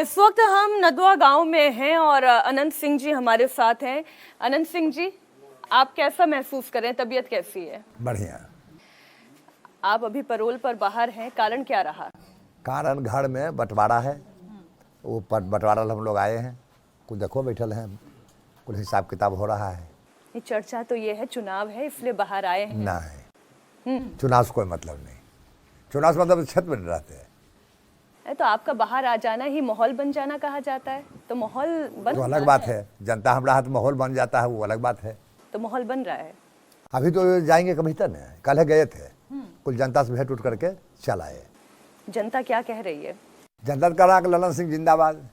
इस वक्त हम नदवा गांव में हैं और अनंत सिंह जी हमारे साथ हैं। अनंत सिंह जी, आप कैसा महसूस कर रहे हैं? तबीयत कैसी है? बढ़िया। आप अभी परोल पर बाहर हैं, कारण क्या रहा? कारण घर में बंटवारा है, वो बंटवारा हम लोग आए हैं, कुछ देखो बैठल हैं, कुछ हिसाब किताब हो रहा है। ये चर्चा तो ये है चुनाव है इसलिए बाहर आए हैं। नहीं, चुनाव से कोई मतलब नहीं। चुनाव से मतलब छत में रहते हैं। तो आपका बाहर आ जाना ही माहौल बन जाना कहा जाता है, तो माहौल बन तो अलग बात है। जनता हमारा हाथ माहौल बन जाता है, वो अलग बात है। तो माहौल बन रहा है। अभी तो जाएंगे कभी तक नहीं, कल गए थे, कुछ जनता से भेंट उठ करके चल आए। जनता क्या कह रही है? जनता कह रहा कि ललन सिंह जिंदाबाद।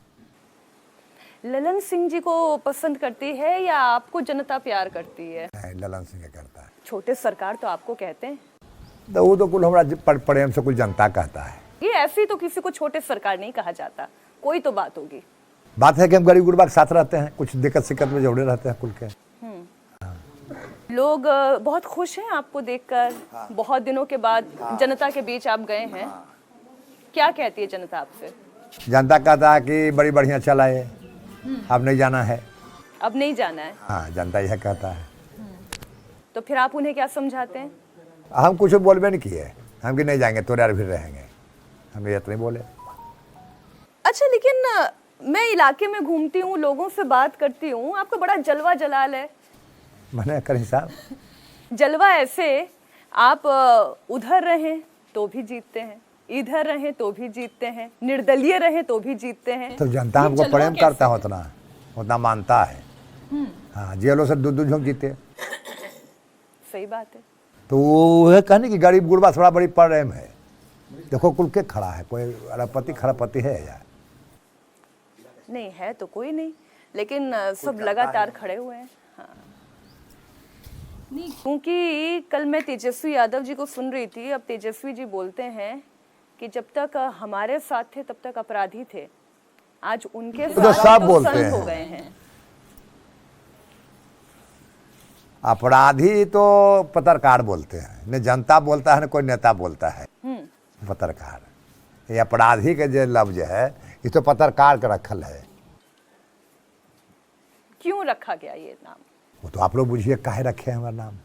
ललन सिंह जी को पसंद करती है या आपको जनता प्यार करती है? नहीं, ललन सिंह करता है। छोटे सरकार तो आपको कहते हैं। तो वो तो कुल हमारा प्रेम से कुल जनता कहता है। ये ऐसी तो किसी को छोटे सरकार नहीं कहा जाता, कोई तो बात होगी। बात है कि हम गरीब गुरबा के साथ रहते हैं, कुछ दिक्कत शिक्कत में जुड़े रहते हैं कुल के। लोग बहुत खुश हैं आपको देखकर। बहुत दिनों के बाद जनता के बीच आप गए हैं। क्या कहती है जनता आपसे? जनता कहता है कि बड़ी बढ़िया चल आए, अब नहीं जाना है। अब नहीं जाना है? हाँ, जनता यह कहता है। तो फिर आप उन्हें क्या समझाते हैं? हम कुछ बोलबे नहीं किए, हम कि नहीं जाएंगे, तोरे यार फिर रहेंगे, हम ये तो नहीं बोले। अच्छा, लेकिन मैं इलाके में घूमती हूँ, लोगों से बात करती हूँ, आपका बड़ा जलवा जलाल है। मैंने करी साहब, जलवा ऐसे, आप उधर रहें तो भी जीतते हैं, इधर रहें तो भी जीतते हैं, निर्दलीय रहें तो भी जीतते हैं। तो जनता हमको प्रेम करता है, उतना मानता है। हाँ, जेलों से दूध झोंक जीते। सही बात है। तो वो है कहने की गरीब गुरबा थोड़ा बड़ी प्रेम है। देखो कुल के खड़ा है, कोई अरबपति खरबपति है यार? नहीं है तो कोई नहीं, लेकिन सब लगातार खड़े हुए हैं। हाँ। नहीं, क्योंकि कल मैं तेजस्वी यादव जी को सुन रही थी। अब तेजस्वी जी बोलते हैं कि जब तक हमारे साथ थे तब तक अपराधी थे, आज उनके तो साथ सब तो बोलते संत हैं। हो गए हैं। अपराधी तो पत्रकार बोलते हैं, न जनता बोलता है न कोई नेता बोलता है। पत्रकार, ये अपराधी के जो लफ्ज है ये तो पत्रकार का रखल है। क्यों रखा गया ये नाम? वो तो आप लोग बुझिए काहे रखे हैं हमारा नाम।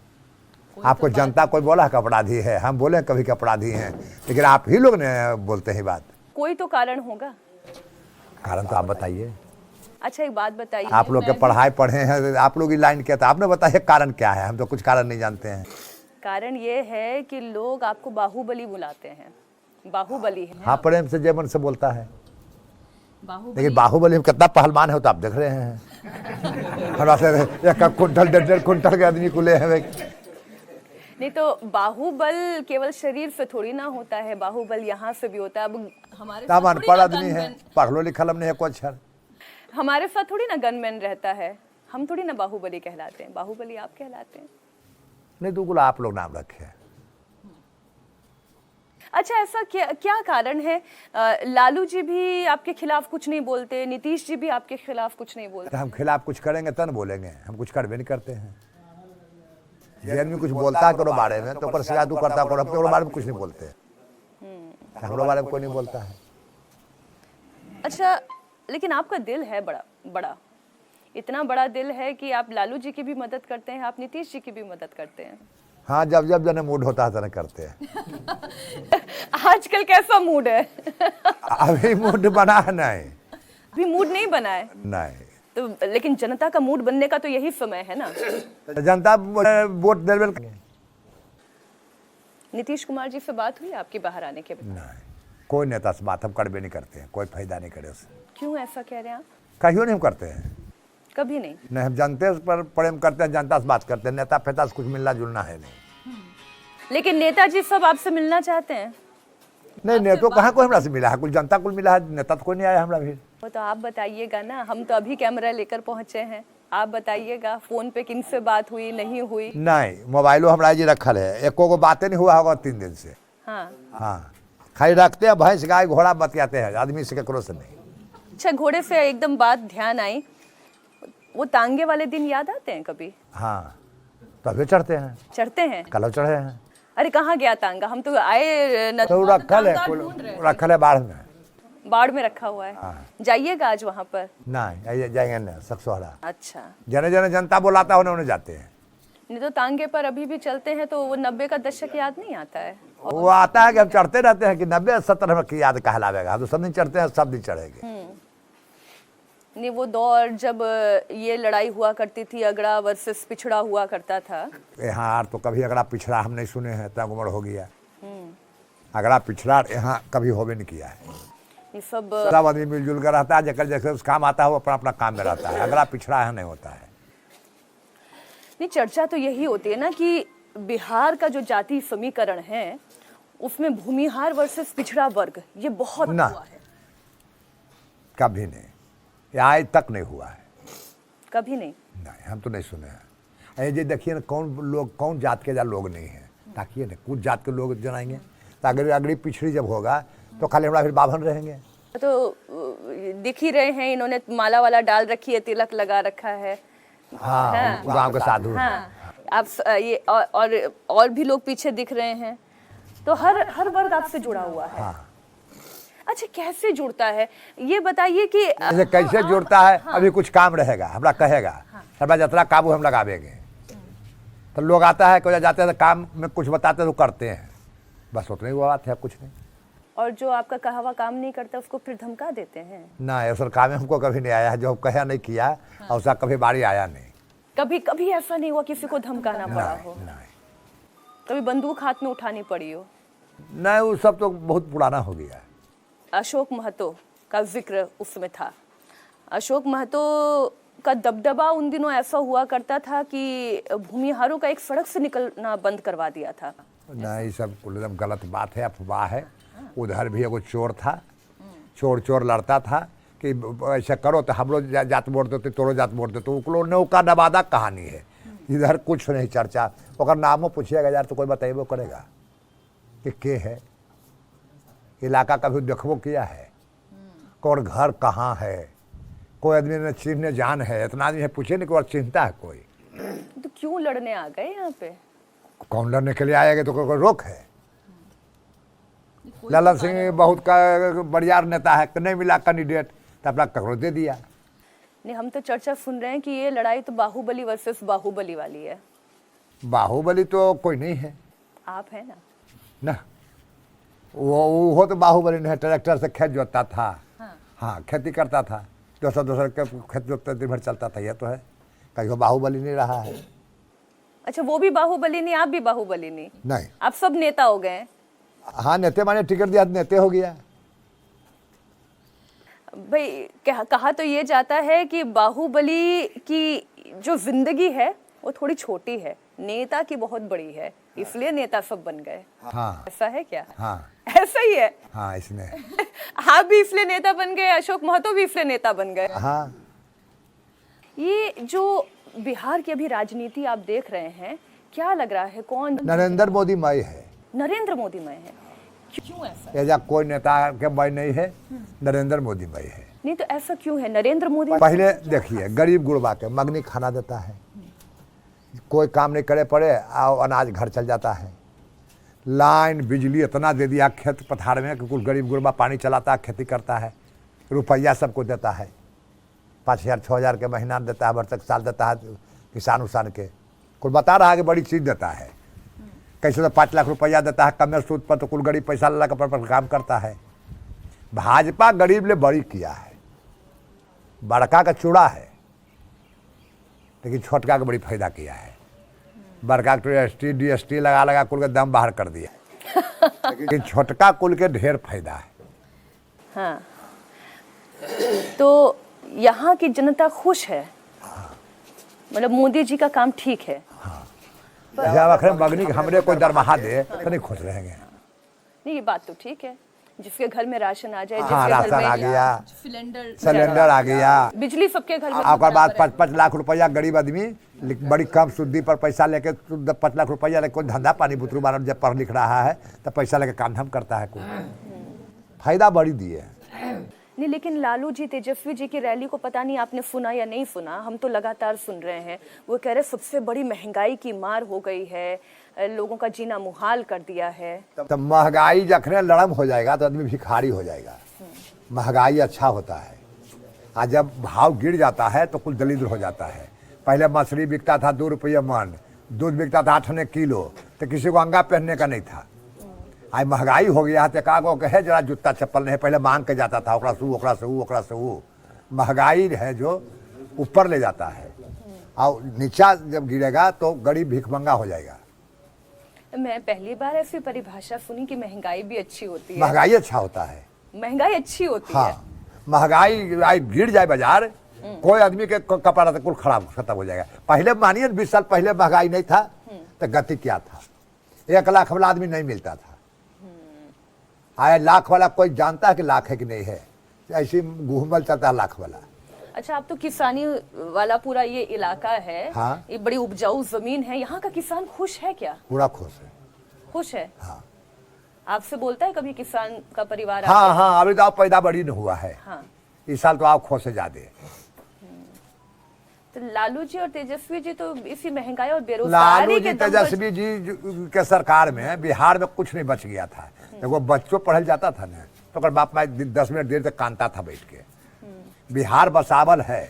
आपको जनता कोई बोला कि अपराधी है? हम बोले कभी कि अपराधी हैं, लेकिन आप ही लोग ने बोलते हैं बात। कोई तो कारण होगा। कारण तो आप बताइए। अच्छा, एक बात बताइए, आप लोग के पढ़ाई पढ़े हैं, आप लोग की लाइन क्या था, आपने बताइए कारण क्या है? हम तो कुछ कारण नहीं जानते हैं। कारण ये है कि लोग आपको बाहुबली बुलाते हैं। बाहुबली है। हाँ, प्रेम से जयमन से बोलता है। लेकिन बाहुबली में कितना पहलवान है तो आप देख रहे हैं। हमारा से एक कुंटल 1.5 कुंटल के आदमी को ले हैं। नहीं तो बाहुबल केवल शरीर से थोड़ी ना होता है, बाहुबल यहाँ से भी होता है। अब हमारे साथ अनपढ़ आदमी है, पढ़लो लिखल हम नहीं है कोई अक्षर। हमारे साथ थोड़ी ना गनमैन रहता है, हम थोड़ी ना बाहुबली कहलाते हैं। बाहुबली आप कहलाते हैं। नहीं तो आप लोग नाम रखे हैं। अच्छा, ऐसा क्या कारण है? लालू जी भी आपके खिलाफ कुछ नहीं बोलते, नीतीश जी भी आपके खिलाफ कुछ नहीं बोलते। हम खिलाफ कुछ करेंगे तब बोलेंगे, हम कुछ करवे नहीं करते हैं। जे आदमी कुछ बोलता है करो बारे में तो शिकायत करता करो, अपने बारे में कुछ नहीं बोलते, हमारे बारे में कोई नहीं बोलता है। अच्छा, लेकिन आपका दिल है बड़ा, इतना बड़ा दिल है कि आप लालू जी की भी मदद करते हैं, आप नीतीश जी की भी मदद करते हैं। हाँ, जब जब जने मूड होता है तो करते हैं। आजकल कैसा मूड है? अभी मूड बना है नहीं। अभी मूड नहीं बना है? नहीं। तो लेकिन जनता का मूड बनने का तो यही समय है ना। जनता वोट देवे। नीतीश कुमार जी से बात हुई आपकी बाहर आने के बाद? नहीं, कोई नेता से बात हम करवे नहीं करते हैं, कोई फायदा नहीं करे उससे। क्यों ऐसा कह रहे हैं आप? कहियो नहीं हम करते हैं। कभी नहीं? नहीं, हम जनता पर प्रेम करते हैं, जनता से बात करते हैं। नेता फेता से कुछ मिलना जुलना है नहीं। लेकिन नेताजी सब आपसे मिलना चाहते हैं। नहीं, नेता कहाँ कोई हमरा से मिला है, कुछ जनता कुल मिला है, नेता तो कोई नहीं आया हमरा भी। वो तो आप बताइएगा ना, हम तो अभी कैमरा लेकर पहुंचे हैं। आप बताइएगा, फोन पे किन से बात हुई नहीं हुई? नहीं, मोबाइलो हमरा जी रखल है, एको को बातें नहीं हुआ होगा 3 दिन से। हाँ, खाली रखते हैं, भैंस गाय घोड़ा बतियाते हैं, आदमी से ककरो से नहीं। अच्छा, घोड़े से एकदम बात ध्यान आई, वो तांगे वाले दिन याद आते हैं कभी? हाँ, तभी चढ़ते हैं। चढ़ते हैं? कल चढ़े हैं। अरे कहाँ गया तांगा? हम तो आए तो रखल है बाढ़ में। बाढ़ में रखा हुआ है। जाइएगा आज वहाँ पर? नहीं जाएंगे ना सकसोहरा। अच्छा, जने जने जनता बुलाता है उन्हें जाते हैं। नहीं तो तांगे पर अभी भी चलते हैं तो वो 90 का दशक याद नहीं आता है? वो आता है कि हम चढ़ते रहते हैं कि 90-70 में की याद कहलावेगा। हम तो सब दिन चढ़ते हैं, सब दिन चढ़ेंगे। नहीं, वो दौर जब ये लड़ाई हुआ करती थी, अगड़ा वर्सेस पिछड़ा हुआ करता था। यहाँ तो कभी अगड़ा पिछड़ा हम नहीं सुने हैं, तब उम्र हो गया। अगड़ा पिछड़ा यहाँ कभी होवे नहीं किया है। ये सब आदमी मिलजुल कर रहता है, जैसे जैसे उस काम आता है वो अपना अपना काम में रहता है। अगड़ा पिछड़ा यहाँ नहीं होता है। नहीं, चर्चा तो यही होती है ना कि बिहार का जो जाति समीकरण है उसमें भूमिहार वर्सेस पिछड़ा वर्ग ये बहुत ना, हुआ है। कभी नहीं, ये आज तक नहीं हुआ है। कभी नहीं? नहीं, हम तो नहीं सुने हैं। ये देखिए ना, कौन जात के लोग नहीं है, ताकि ना कुछ जात के लोग जनाएंगे तो अगर अगली पिछड़ी जब होगा तो खाली हमारा फिर बाभन रहेंगे। तो दिख ही रहे हैं, इन्होंने माला वाला डाल रखी है, तिलक लगा रखा है। हाँ, गाँव के साधु। हाँ, आप ये और भी लोग पीछे दिख रहे हैं, तो हर वर्ग आपसे जुड़ा हुआ है। हाँ। अच्छा, कैसे जुड़ता है ये बताइए कि कैसे जुड़ता है? अभी कुछ काम रहेगा, हमरा कहेगा हमारा जतरा काबू हम लगावेंगे, तो लोग आता है, कोई जाते हैं तो काम में कुछ बताते तो करते हैं, बस उतनी वो बात है, कुछ नहीं। और जो आपका कहा हुआ काम नहीं करता उसको फिर धमका देते हैं? ना, ऐसा काम हमको कभी नहीं आया है, जो कहा नहीं किया और उसका कभी बारी आया नहीं। कभी ऐसा नहीं हुआ किसी को धमकाना पड़ा हो? नहीं। कभी बंदूक हाथ में उठानी पड़ी हो? नहीं, वो सब तो बहुत पुराना हो गया है। अशोक महतो का जिक्र उसमें था। अशोक महतो का दबदबा उन दिनों ऐसा हुआ करता था कि भूमिहारों का एक सड़क से निकलना बंद करवा दिया था। नहीं, सब एकदम गलत बात है, अफवाह है। उधर भी एगो चोर था, चोर लड़ता था कि ऐसा करो तो हम लोग जात वोट देते, तोरो जात वोट देते, उकलो नौका नवादा कहानी है। इधर कुछ नहीं चर्चा, अगर नामों पूछिएगा यार तो कोई बताइए करेगा कि के है, इलाका कभी देखबो किया है, कौन घर कहाँ है, कोई आदमी ने चिन्ह जान है, इतना आदमी है पूछे नहीं, कोई चिंता है कोई? तो क्यों लड़ने आ गए यहाँ पे? कौन लड़ने के लिए आएगा? तो कोई रोक है? ललन सिंह बहुत का बढ़िया नेता है, नहीं मिला कैंडिडेट तो अपना ककरो दे दिया। नहीं, हम तो चर्चा सुन रहे हैं कि ये लड़ाई तो बाहुबली वर्सेस बाहुबली वाली है। बाहुबली तो कोई नहीं है। आप है ना? ना, वो तो बाहुबली नहीं है, ट्रैक्टर से खेत जोतता था। हाँ, खेती करता था, दूसरा के खेत जोतते दिन भर चलता था। ये तो है, कहीं बाहुबली नहीं रहा है। अच्छा, वो भी बाहुबली नहीं, आप भी बाहुबली नहीं? नहीं, आप सब नेता हो गए। हाँ, नेते माने टिकट दिया नेते हो गया भाई। कहा तो ये जाता है कि बाहुबली की जो जिंदगी है वो थोड़ी छोटी है, नेता की बहुत बड़ी है, इसलिए नेता सब बन गए। हाँ, ऐसा है क्या? हाँ, ऐसा ही है। हाँ, इसने आप भी इसलिए नेता बन गए, अशोक महतो भी इसलिए नेता बन गए। हाँ। ये जो बिहार की अभी राजनीति आप देख रहे हैं, क्या लग रहा है कौन? नरेंद्र मोदी मय है। नरेंद्र मोदी मय है? क्यों ऐसा? ऐसा कोई नेता के मय नहीं है, नरेंद्र मोदी मय है। नहीं तो ऐसा क्यों है? नरेंद्र मोदी पहले देखिए, गरीब गुरबा के मगनी खाना देता है, कोई काम नहीं करे पड़े, आओ अनाज घर चल जाता है। लाइन बिजली इतना दे दिया खेत पथार में कि कुछ गरीब गुरबा पानी चलाता है, खेती करता है, रुपया सबको देता है, 5,000 6,000 के महीना देता है, वर्षक साल देता है किसान उसान के। कुल बता रहा है कि बड़ी चीज़ देता है, कैसे तो 5 लाख रुपया देता है कम सूद पर, तो कुल गरीब पैसा ला पर काम करता है। भाजपा गरीब ले बड़ी किया है, बड़का का चूड़ा है, लेकिन छोटका का बड़ी फायदा किया है। बड़का तो एसटी DST लगा कुल के दम बाहर कर दिया, लेकिन छोटका कुल के ढेर फायदा है। हाँ, तो यहाँ की जनता खुश है, मतलब मोदी जी का काम ठीक है। जब आखिर बगनी हमरे कोई दरमाहा दे तो नहीं खुश रहेंगे। नहीं, ये बात तो ठीक है, जिसके घर में राशन आ जाए, हाँ, जिसके घर राशन में आ गया, सिलेंडर आ गया, बिजली सबके घर में। और बाद 5-5 लाख रुपया गरीब आदमी बड़ी कम शुद्धि पर पैसा लेके 5 लाख रुपया लेके कोई धंधा पानी बुतरू बारह जब पढ़ लिख रहा है तो पैसा लेके काम धाम करता है, कोई फायदा बड़ी दिए। नहीं, लेकिन लालू जी, तेजस्वी जी की रैली को पता नहीं आपने सुना या नहीं सुना, हम तो लगातार सुन रहे हैं। वो कह रहे सबसे बड़ी महंगाई की मार हो गई है, लोगों का जीना मुहाल कर दिया है। तो महंगाई जखने लड़म हो जाएगा तो आदमी भिखारी हो जाएगा। महंगाई अच्छा होता है। आज जब भाव गिर जाता है तो कुल दलिद्र हो जाता है। पहले मछली बिकता था 2 रुपये मन, दूध बिकता था 8 आने किलो, तो किसी को अंगा पहनने का नहीं था। आज महंगाई हो गया तो का गो कहे जरा जूता चप्पल नहीं, पहले मांग के जाता था, ओकरा से ओकरा से वो। महंगाई है जो ऊपर ले जाता है, और नीचा जब गिरेगा तो गरीब भिखमंगा हो जाएगा। मैं पहली बार ऐसी परिभाषा सुनी कि महंगाई भी अच्छी होती है। महंगाई अच्छा होता है, महंगाई अच्छी होती है। हाँ, महंगाई गिर जाए बाजार, कोई आदमी के कपड़ा कुल खराब खत्म हो जाएगा। पहले मानिए 20 साल पहले महंगाई नहीं था तो गति क्या था, 1 लाख वाला आदमी नहीं मिलता था। आया लाख वाला कोई जानता है कि लाख है कि नहीं है, ऐसी घूमल चलता है लाख वाला। अच्छा, आप तो किसानी वाला पूरा ये इलाका है, हाँ। ये बड़ी उपजाऊ जमीन है, यहाँ का किसान खुश है क्या? पूरा खुश है। खुश है? हाँ आपसे बोलता है कभी किसान का परिवार? हाँ हाँ, अभी तो आप पैदा बड़ी न हुआ है। हाँ। इस साल तो आप खुश से ज्यादा। तो लालू जी और तेजस्वी जी तो इसी महंगाई और लालू बेरोजगारी जी के दम पर। तेजस्वी जी के सरकार में बिहार में कुछ नहीं बच गया था। देखो बच्चों पढ़ल जाता था ना तो अगर बाप माई 10 मिनट देर तक कानता था बैठ के। बिहार बसावल है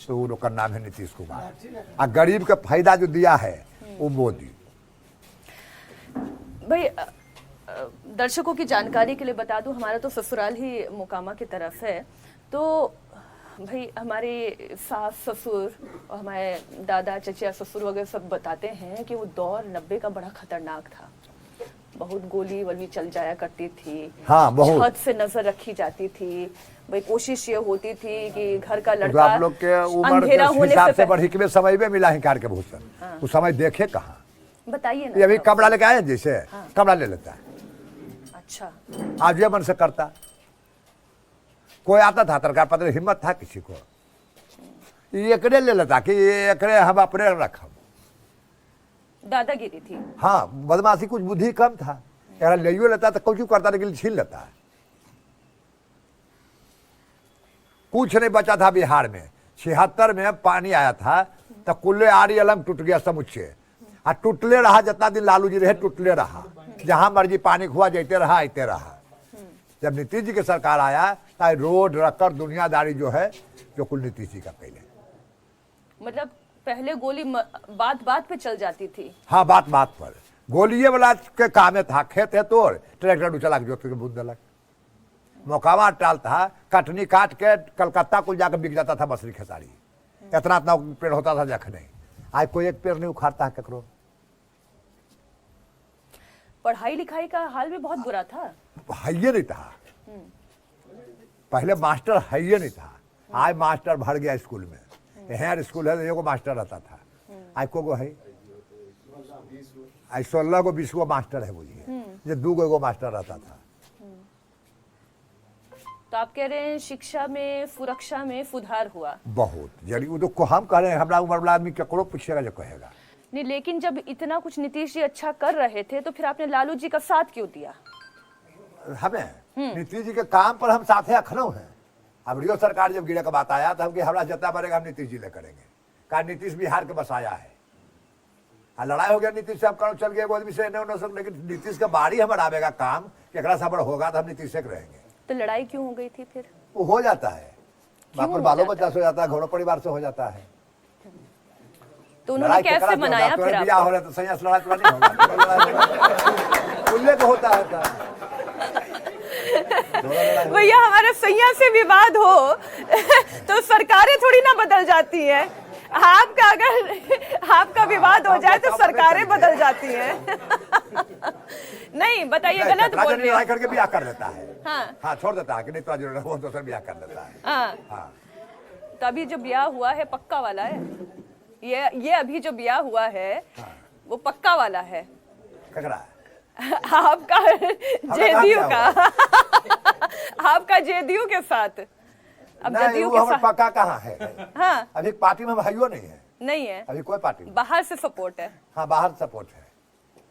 तो उनका नाम है नीतीश कुमार, और गरीब का फायदा जो दिया है वो मोदी। भाई दर्शकों की जानकारी के लिए बता दूं, हमारा तो ससुराल ही मोकामा की तरफ है। तो भाई हमारे सास ससुर और हमारे दादा चचा ससुर वगैरह सब बताते हैं कि वो दौर 90 का बड़ा खतरनाक था। बहुत गोली वली चल जाया करती थी। हाँ, बहुत। छत से नजर रखी जाती थी। भाई कोशिश ये होती थी कि घर का तो लड़का आप लोग के उम्र अंधेरा के होने हिसाब से से बढ़ी के समय में मिला हिकार के भूषण। उस समय देखे कहाँ, बताइए ये ना। अभी कमरा लेके आए जैसे कमरा ले लेता है, अच्छा, आज ये मन से करता। कोई आता था सरकार पत्र, हिम्मत था किसी को, ये एकड़े ले लेता कि ये एकड़े हम अपने रखब। दादागिरी थी। हाँ, बदमाशी, कुछ बुद्धि कम था, यार ले लेता तो कुछ करता लेकिन छीन लेता है। कुछ नहीं बचा था बिहार में। 76 में पानी आया था तो कुल्ले आरी अलम टूट गया समुच्चय, और टूटले रहा जितना दिन लालू जी रहे, टूटले रहा। जहां मर्जी पानी हुआ जाते रहा आते रहा। जब नीतीश जी की सरकार आया तो रोड रखकर दुनियादारी जो है जो कुल नीतीश जी का पहले। मतलब पहले गोली बात बात पे चल जाती थी। हाँ, बात बात पर गोलिये वाला के कामे था, खेत है तोड़ ट्रैक्टर उचला के जोत के बूंद देलक। मोकामा टाल था, कटनी काट के कलकत्ता को जाकर बिक जाता था मछली खेसारी। इतना इतना पेड़ होता था जख नहीं। आज कोई एक पेड़ नहीं उखाड़ता है ककरो। पढ़ाई लिखाई का हाल भी बहुत बुरा था। है नहीं था पहले, मास्टर है नहीं था। आज मास्टर भर गया स्कूल में। यहाँ स्कूल है तो एगो मास्टर रहता था, आज को है, आज 16 को 20 को मास्टर है। बोलिए जो 2 गो मास्टर रहता था। तो आप कह रहे हैं शिक्षा में, सुरक्षा में सुधार हुआ बहुत जरूरी। वो तो हम कह रहे हैं, हमारा उम्र वाला आदमी ककरो पूछेगा जो कहेगा नहीं। लेकिन जब इतना कुछ नीतीश जी अच्छा कर रहे थे तो फिर आपने लालू जी का साथ क्यों दिया? हमें नीतीश जी के काम पर हम साथ अखनऊ हैं। अब रियो सरकार जब गिरे का बात आया तो हम कि हमारा जितना बढ़ेगा हम नीतीश जी ले करेंगे। कहा नीतीश बिहार के बसाया है, लड़ाई हो गया नीतीश से, हम करो चल गए आदमी से नहीं, लेकिन नीतीश का बारी हमारा आवेगा काम कि सबर होगा तो हम नीतीश से रहेंगे। तो लड़ाई क्यों हो गई थी फिर? वो हो जाता है, बापर बालो बच्चा से हो जाता है, घरों परिवार से हो जाता है। तो उन्होंने कैसे मनाया फिर आपको? हो रहा तो संन्यास लड़ाई तो नहीं होगा, उल्ले को होता है। भैया हमारे सैया से विवाद हो तो सरकारें थोड़ी ना बदल जाती है। आपका अगर आपका विवाद हो जाए तो सरकारें बदल जाती हैं। नहीं बताइए, गलत बोल रहे लड़ाई करके ब्याह कर लेता है। हाँ छोड़ देता है कि नहीं तो जरूरत हो तो ब्याह कर लेता है। हाँ। तो अभी जो ब्याह हुआ है पक्का वाला है, ये अभी जो ब्याह हुआ है वो पक्का वाला है। ककरा? आपका जेडीयू का। आपका जेडीयू के साथ। अब जदयू के साथ पक्का कहाँ है? हाँ, अभी पार्टी में भाइयों नहीं है। नहीं है अभी कोई पार्टी नहीं। बाहर से सपोर्ट है। हाँ, बाहर सपोर्ट है।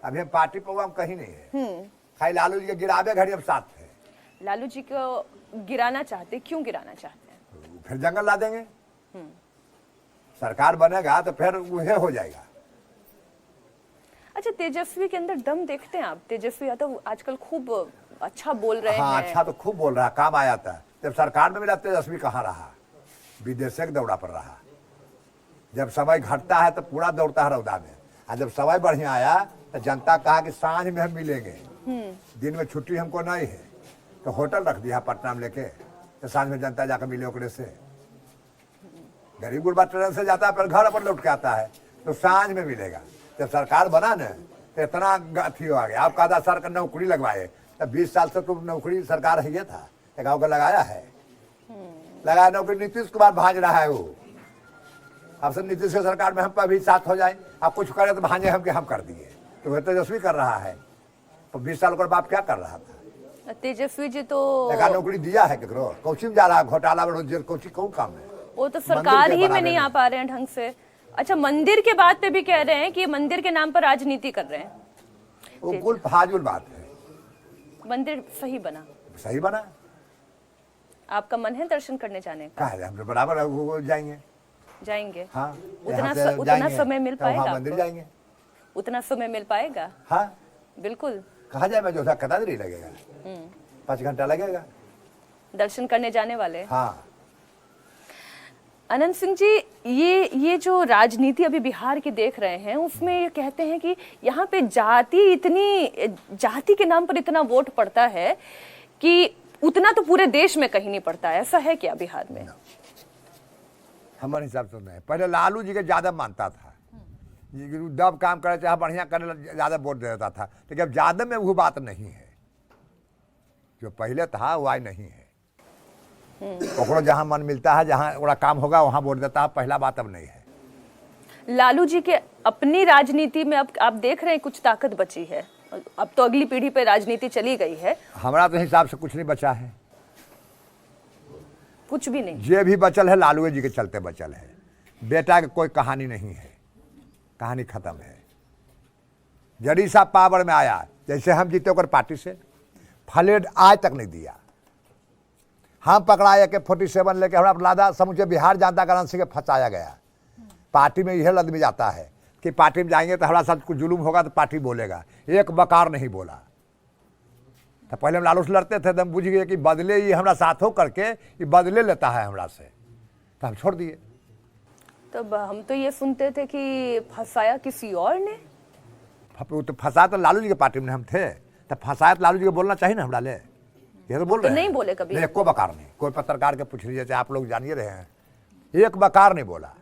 अभी हम पार्टी प्रोग्राम कहीं नहीं है। खाली लालू जी के गिरावे घड़ी हम साथ थे। लालू जी को गिराना चाहते, क्यों गिराना चाहते हैं? फिर जंगल ला देंगे, सरकार बनेगा तो फिर वह हो जाएगा। अच्छा, तेजस्वी के अंदर दम देखते हैं आप? तेजस्वी यादव आजकल खूब अच्छा बोल रहे हाँ, हैं। अच्छा तो खूब बोल रहा है, काम आया था। जब सरकार में मिला तेजस्वी कहाँ रहा, विदेशक दौड़ा पर रहा। जब समय घटता है तो पूरा दौड़ता है रौदा में, और जब समय बढ़िया आया तो जनता कहा कि सांझ में हम मिलेंगे, दिन में छुट्टी हमको नहीं है, तो होटल रख दिया पटना में लेके, तो सांझ में जनता जाकर मिले ओकरे से। गरीब गुरबा ट्रेन से जाता है पर घर पर लौट के आता है, तो सांझ में मिलेगा। जब सरकार बना न तो इतना अथी हो गया। आप कहा सर का नौकरी लगवाए, तब 20 साल से तो नौकरी सरकार है था, गाँव का लगाया है, लगाया नौकरी। नीतीश कुमार भाज रहा है वो, अब सब नीतीश की सरकार में हम पर भी साथ हो जाए, आप कुछ करे तो भांजे हम के हम कर दिए, तो वह तेजस्वी कर रहा है। तो 20 साल का बाप क्या कर रहा था? तेजस्वी जी तो नौकरी दिया है केकरो, कोचिंग जा रहा है, घोटाला जेल कोचिंग कौन काम है? वो तो सरकार ही में नहीं आ पा रहे हैं ढंग से। अच्छा, मंदिर के बात पे भी कह रहे हैं कि मंदिर के नाम पर राजनीति कर रहे हैं। वो कुल फाजुल बात है। मंदिर सही बना, सही बना। आपका मन है दर्शन करने जाने का? कहा हम तो बराबर जाएंगे। जाएंगे? हाँ, उतना समय मिल पाएगा? मंदिर जाएंगे। उतना समय मिल पाएगा? हाँ बिल्कुल। कहा जाए, मैं जो था कदा देरी लगेगा, 5 घंटा लगेगा दर्शन करने जाने वाले। हाँ। अनंत सिंह जी, ये जो राजनीति अभी बिहार की देख रहे हैं, उसमें ये कहते हैं कि यहाँ पे जाति के नाम पर इतना वोट पड़ता है कि उतना तो पूरे देश में कहीं नहीं पड़ता है। ऐसा है क्या बिहार में? हमारे हिसाब से नहीं। पहले लालू जी के ज्यादा मानता था, दब काम करे चाहे बढ़िया करे, ज्यादा वोट दे देता था। लेकिन अब ज्यादा में वो बात नहीं है, जो पहले था वो आज नहीं है। ओकरो जहाँ मन मिलता है, जहाँ ओरा काम होगा वहाँ वोट देता है, पहला बात अब नहीं है। लालू जी के अपनी राजनीति में अब आप देख रहे हैं कुछ ताकत बची है? अब तो अगली पीढ़ी पे राजनीति चली गई है। हमारा तो हिसाब से कुछ नहीं बचा है, कुछ भी नहीं। जे भी बचल है लालू जी के चलते बचल है। बेटा की कोई कहानी नहीं है, कहानी खत्म है। जड़ी साहब पावर में आया, जैसे हम जीते ओकर पार्टी से, फ्लड आज तक नहीं दिया। हम पकड़ाए के 47 लेके हमारा लादा समूचे बिहार जनता कांग्रेस के फंसाया गया। पार्टी में यह आदमी जाता है कि पार्टी में जाएंगे तो हमारा साथ कुछ जुलूम होगा तो पार्टी बोलेगा, एक बकार नहीं बोला। तो पहले हम लालू से लड़ते थे, तो हम बुझ गए कि बदले ये हमारा साथ हो करके ये बदले लेता है हमरा से, तो हम छोड़ दिए। तब हम तो ये सुनते थे कि फंसाया किसी और ने। तो फंसा तो लालू जी के पार्टी में हम थे, तो फंसाया तो लालू जी को बोलना चाहिए ना हमरा ले। ये तो बोल रहे हैं। नहीं बोले कभी? नहीं, कोई बकार नहीं। कोई पत्रकार के पूछ लीजिए, चाहे आप लोग जानिए रहे हैं, एक बकार नहीं बोला।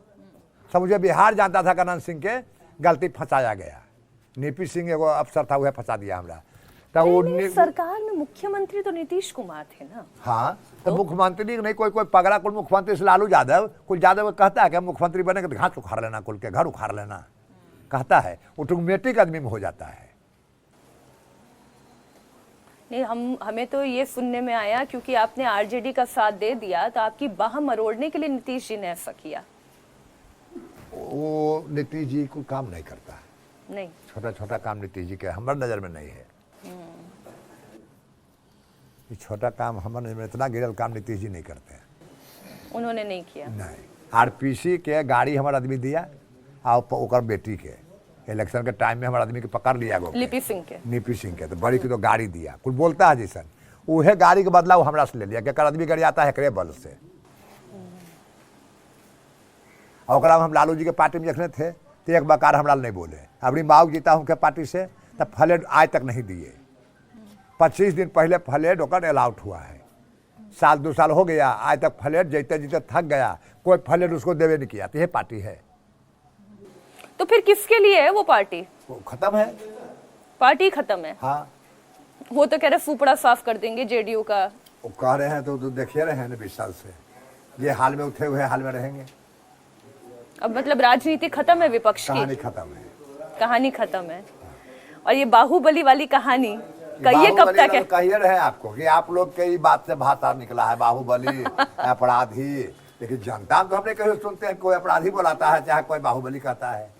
सब मुझे बिहार जानता था, अनंत सिंह के गलती फंसाया गया। नीपी सिंह एगो अफसर था, वह फंसा दिया हमरा। तो वो सरकार में मुख्यमंत्री तो नीतीश कुमार थे ना? हाँ, तो मुख्यमंत्री नहीं, कोई पगड़ा कुल मुख्यमंत्री से लालू यादव, कुल यादव कहता है कि हम मुख्यमंत्री बनेंगे तो घास उखाड़ लेना, कुल के घर उखाड़ लेना कहता है। ऑटोमेटिक आदमी में हो जाता है। नहीं, हमें तो ये सुनने में आया क्योंकि आपने आरजेडी का साथ दे दिया तो आपकी बाह मरोड़ने के लिए नीतीश जी ने ऐसा किया। वो नीतीश जी को काम नहीं करता, नहीं, छोटा छोटा काम नीतीश जी के हमारे नजर में नहीं है। ये छोटा काम हमारे नजर में, इतना गिरल काम नीतीश जी नहीं करते हैं। उन्होंने नहीं किया। नहीं, आरपीसी के गाड़ी हमारा आदमी दिया, और ओकर बेटी के इलेक्शन के टाइम में हमारा आदमी के पकड़ लिया गो, लिपि सिंह के। नीपी सिंह के, तो बड़ी की तो गाड़ी दिया, कुछ बोलता है जैसन उहे गाड़ी के बदला वो हमरा से ले लिया, कि आदमी गाड़ी आता है एकरे बल से। और हम लालू जी के पार्टी में जखने थे तो एक बकार हमरा नहीं बोले। अपनी माऊ जीता हूँ के पार्टी से, तब फ्लड आज तक नहीं दिए। 25 दिन पहले फ्लड होकर अलाउट हुआ है, साल 2 साल हो गया, आज तक फ्लड जीते जीते थक गया, कोई फ्लड उसको देवे नहीं किया। तो ये पार्टी है। तो फिर किसके लिए है वो पार्टी? वो खत्म है, पार्टी खत्म है। हाँ, वो तो कह रहे फूफड़ा साफ कर देंगे जेडीयू का। वो कह रहे हैं, तो देखिए रहे हैं ना 20 साल से, ये हाल में उठे हुए हाल में रहेंगे। अब मतलब राजनीति खत्म है विपक्ष की? कहानी खत्म है, कहानी खत्म है। और ये बाहुबली वाली कहानी कहिए कब तक है? कहिए रहे आपको कि आप लोग के बात से भाषा निकला है बाहुबली अपराधी, लेकिन जनता तो हमने कहीं सुनते हैं कोई अपराधी बुलाता है, चाहे कोई बाहुबली कहता है।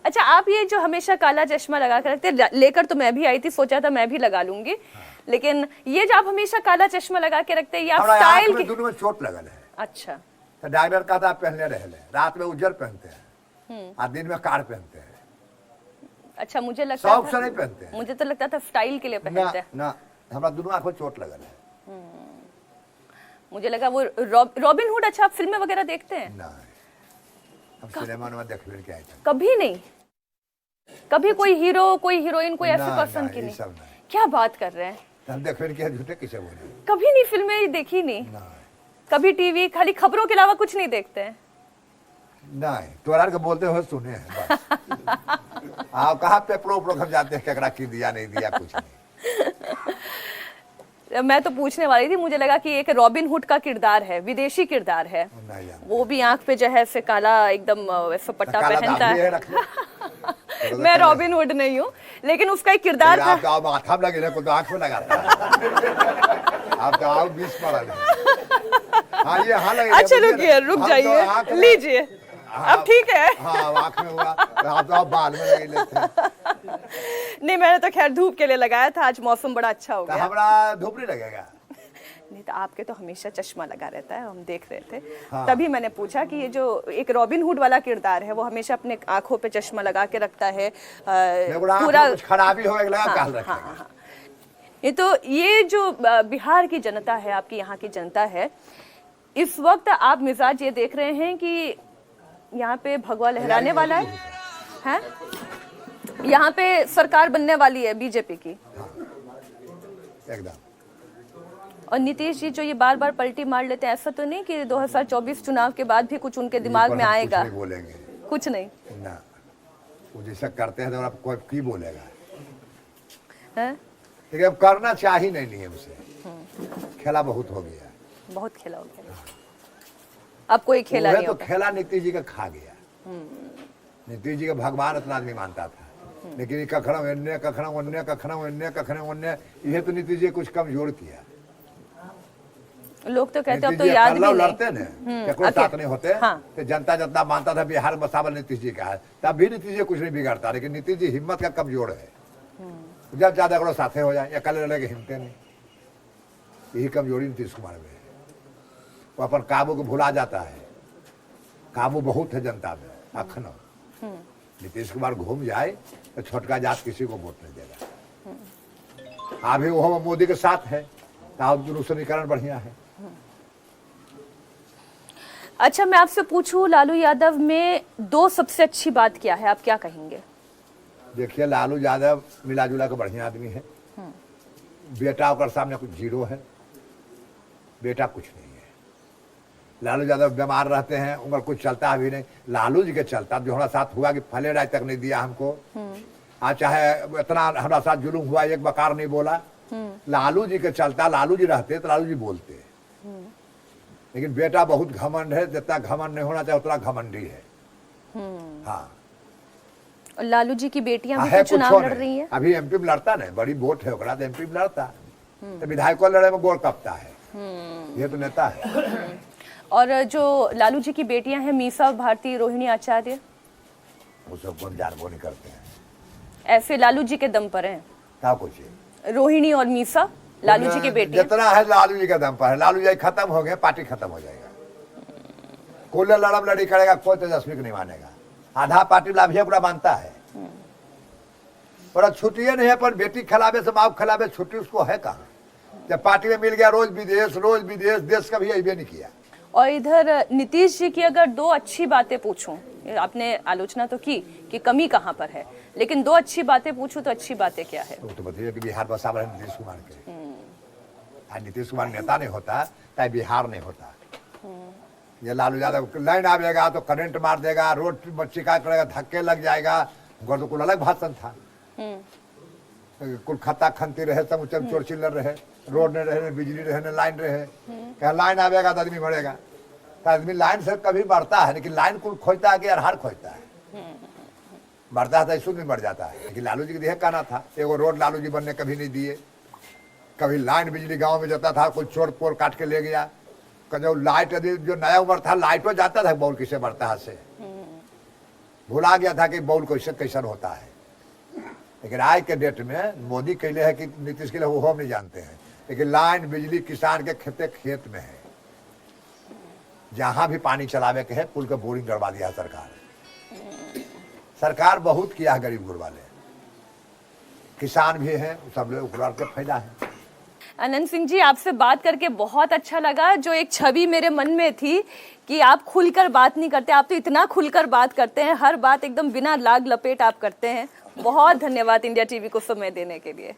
अच्छा, आप ये जो हमेशा काला चश्मा लगा कर रखते, लेकर तो मैं भी आई थी, सोचा था मैं भी लगा लूंगी। हाँ। लेकिन ये जो आप हमेशा काला चश्मा लगा के रखते हैं, ये आप स्टाइल के दोनों में चोट लगल है। अच्छा, तो ड्राइवर कहता है पहनले रहे, रात में उज्जर पहनते हैं और दिन में कार पहनते हैं। अच्छा, मुझे लगता शौक से नहीं पहनते हैं। मुझे तो लगता था स्टाइल के लिए पहनते हैं। ना, हमारा दोनों आंखों चोट लगल है। मुझे लगा वो रॉबिन हुड। अच्छा, आप फिल्में वगैरह देखते हैं? नहीं, हम सिनेमा में देखने के आए थे। कभी नहीं? कभी कोई हीरो, कोई हीरोइन, कोई ऐसे पर्सन की नहीं? क्या बात कर रहे हैं? हम देखने के झूठे किसे बोले? कभी नहीं फिल्में देखी? नहीं। कभी टीवी, खाली खबरों के अलावा कुछ नहीं देखते हैं? नहीं, तोरार के बोलते हुए सुने हैं बस। आप कहाँ पेपरों पर हम जाते हैं केकरा की दिया नहीं दिया कुछ नहीं। मैं तो पूछने वाली थी, मुझे लगा कि एक रॉबिन हुड का किरदार है, विदेशी किरदार है, वो भी आंख पे जो है ऐसे काला एकदम वैसे पट्टा पहनता है। मैं रॉबिन हुड नहीं हूँ, लेकिन उसका एक किरदार था। आप माथा में लगे तो आंख में लगाता है। आप तो आओ 20 पड़ल है। हाँ ये हाँ लगे। अच्छा रुकिए, रुक जाइए, लीजिए, अब ठीक है। हाँ आंख में हुआ, आप तो बाल में लगे लेते हैं। नहीं, मैंने तो खैर धूप के लिए लगाया था, आज मौसम बड़ा अच्छा हो गया। हमारा धूप नहीं लगेगा? नहीं तो आपके तो हमेशा चश्मा लगा रहता है, हम देख रहे थे। हाँ। तभी मैंने पूछा कि ये जो एक रॉबिन हुड वाला किरदार है वो हमेशा अपने आंखों पे चश्मा लगा के रखता है, पूरा कुछ खराबी हो लगा काल रखेगा। हाँ। ये तो ये जो बिहार की जनता है, आपकी यहाँ की जनता है, इस वक्त आप मिजाज ये देख रहे हैं कि यहाँ पे भगवा लहराने वाला है? यहाँ पे सरकार बनने वाली है बीजेपी की। एकदम। और नीतीश जी जो ये बार बार पलटी मार लेते हैं, ऐसा तो नहीं कि 2024 चुनाव के बाद भी कुछ उनके दिमाग में आएगा? कुछ नहीं बोलेंगे। कुछ नहीं ना, वो जैसा करते हैं तो आप कोई की बोलेगा है? लेकिन अब करना चाहिए नहीं नियम से। खेला बहुत हो गया, बहुत खेला हो गया। अब कोई खेला नहीं तो खेला नीतीश जी का खा गया। नीतीश जी का भगवान इतना आदमी मानता था, लेकिन कखड़ा अन्य कखड़ा अन्य कखड़ा अन्य कखड़ा अन्य, ये तो नीतीश जी कुछ कमजोर किया। लोग तो कहते हैं अब तो याद भी नहीं लड़ते न कोई साथ नहीं होते। हाँ। तो जनता जितना मानता था बिहार में सावल नीतीश जी का है, तब भी नीतीश जी कुछ नहीं बिगाड़ता, लेकिन नीतीश जी हिम्मत का कमजोर है। जब ज्यादा करो साथे हो जाए, अकेले लड़े के हिम्मते नहीं, यही कमजोरी नीतीश कुमार में है। वो अपन काबू को भुला जाता है। काबू बहुत है जनता में अखनो। नीतीश कुमार घूम जाए तो छोटका जात किसी को वोट नहीं देगा। अभी वो मोदी के साथ है, दूसरीकरण बढ़िया है। अच्छा, मैं आपसे पूछूं, लालू यादव में दो सबसे अच्छी बात क्या है, आप क्या कहेंगे? देखिए, लालू यादव मिला जुला के बढ़िया आदमी है। बेटा और सामने कुछ जीरो है, बेटा कुछ नहीं है। लालू यादव बीमार रहते हैं, उम्र कुछ चलता अभी नहीं। लालू जी के चलता जो हमारा साथ हुआ कि फले राय तक नहीं दिया हमको, आज चाहे इतना हमारा साथ जुलूम हुआ, एक बकार नहीं बोला। लालू जी के चलता, लालू जी रहते तो लालू जी बोलते। लेकिन बेटा बहुत घमंड है, जितना घमंड नहीं होना चाहिए उतना घमंडी है। हाँ, और लालू जी की बेटियां भी चुनाव लड़ रही हैं। अभी एमपी में लड़ता नहीं, बड़ी वोट है ओकरा, तो एमपी में लड़ता, तो विधायकों लड़े में गोल कपता है। ये तो नेता है। और जो लालू जी की बेटियां हैं, मीसा भारती, रोहिणी आचार्य, वो सब कौन जान वो नहीं करते हैं, ऐसे लालू जी के दम पर हैं। क्या कुछ रोहिणी और मीसा लालू जी की बेटी जितना है लालू जी के दम पर है। लालू जी खत्म हो गए, पार्टी खत्म हो जाएगा। कोई लड़म लड़ी करेगा, कोई तेजस्वी को नहीं मानेगा। आधा पार्टी लाभिया पूरा मानता है। और छुट्टियां नहीं है, पर बेटी खिलावे से माँ खिलावे, छुट्टी उसको है कहाँ? जब पार्टी में मिल गया रोज विदेश, देश कभी अबे नहीं किया। और इधर नीतीश जी की अगर दो अच्छी बातें पूछूं, आपने आलोचना तो की कि कमी कहाँ पर है, लेकिन दो अच्छी बातें पूछूं तो अच्छी बातें क्या है? तो बताइए कि बिहार बसा है नीतीश कुमार के। नीतीश कुमार नेता नहीं होता चाहे बिहार नहीं होता। ये लालू यादव लाइन आएगा तो करंट मार देगा, रोड शिकायत करेगा, धक्के लग जाएगा। उनका तो कुल अलग भाषण था। कुल खत्ता खनती रहे, सब चोर चिल्लर रहे, रोड नहीं रहे, बिजली रहे, न लाइन रहे। क्या लाइन आएगा तो आदमी मरेगा? तो आदमी लाइन से कभी बढ़ता है, लेकिन लाइन कुल खोजता है कि अरहार खोजता है। बढ़ता है तो ऐसा नहीं बढ़ जाता है। लेकिन लालू जी के कहना था, एगो रोड लालू जी बनने कभी नहीं दिए। कभी लाइन बिजली गांव में जाता था, कोई चोर पोर काट के ले गया। जो लाइट जो नया उम्र था, लाइटों जाता था बॉल किसे बढ़ता है से भुला गया था कि बॉल कैसे कैसन होता है। लेकिन आज के डेट में मोदी के लिए है कि नीतीश के लिए वो हम नहीं जानते हैं, लेकिन लाइन बिजली किसान के खेत में है। जहां भी पानी चलावे के है, पुल का बोरिंग करवा दिया सरकार बहुत किया है गरीब गुरबा ले। किसान भी है, सब लोग फायदा है। आनंद सिंह जी, आपसे बात करके बहुत अच्छा लगा। जो एक छवि मेरे मन में थी कि आप खुलकर बात नहीं करते, आप तो इतना खुलकर बात करते हैं, हर बात एकदम बिना लाग लपेट आप करते हैं। बहुत धन्यवाद इंडिया टीवी को समय देने के लिए।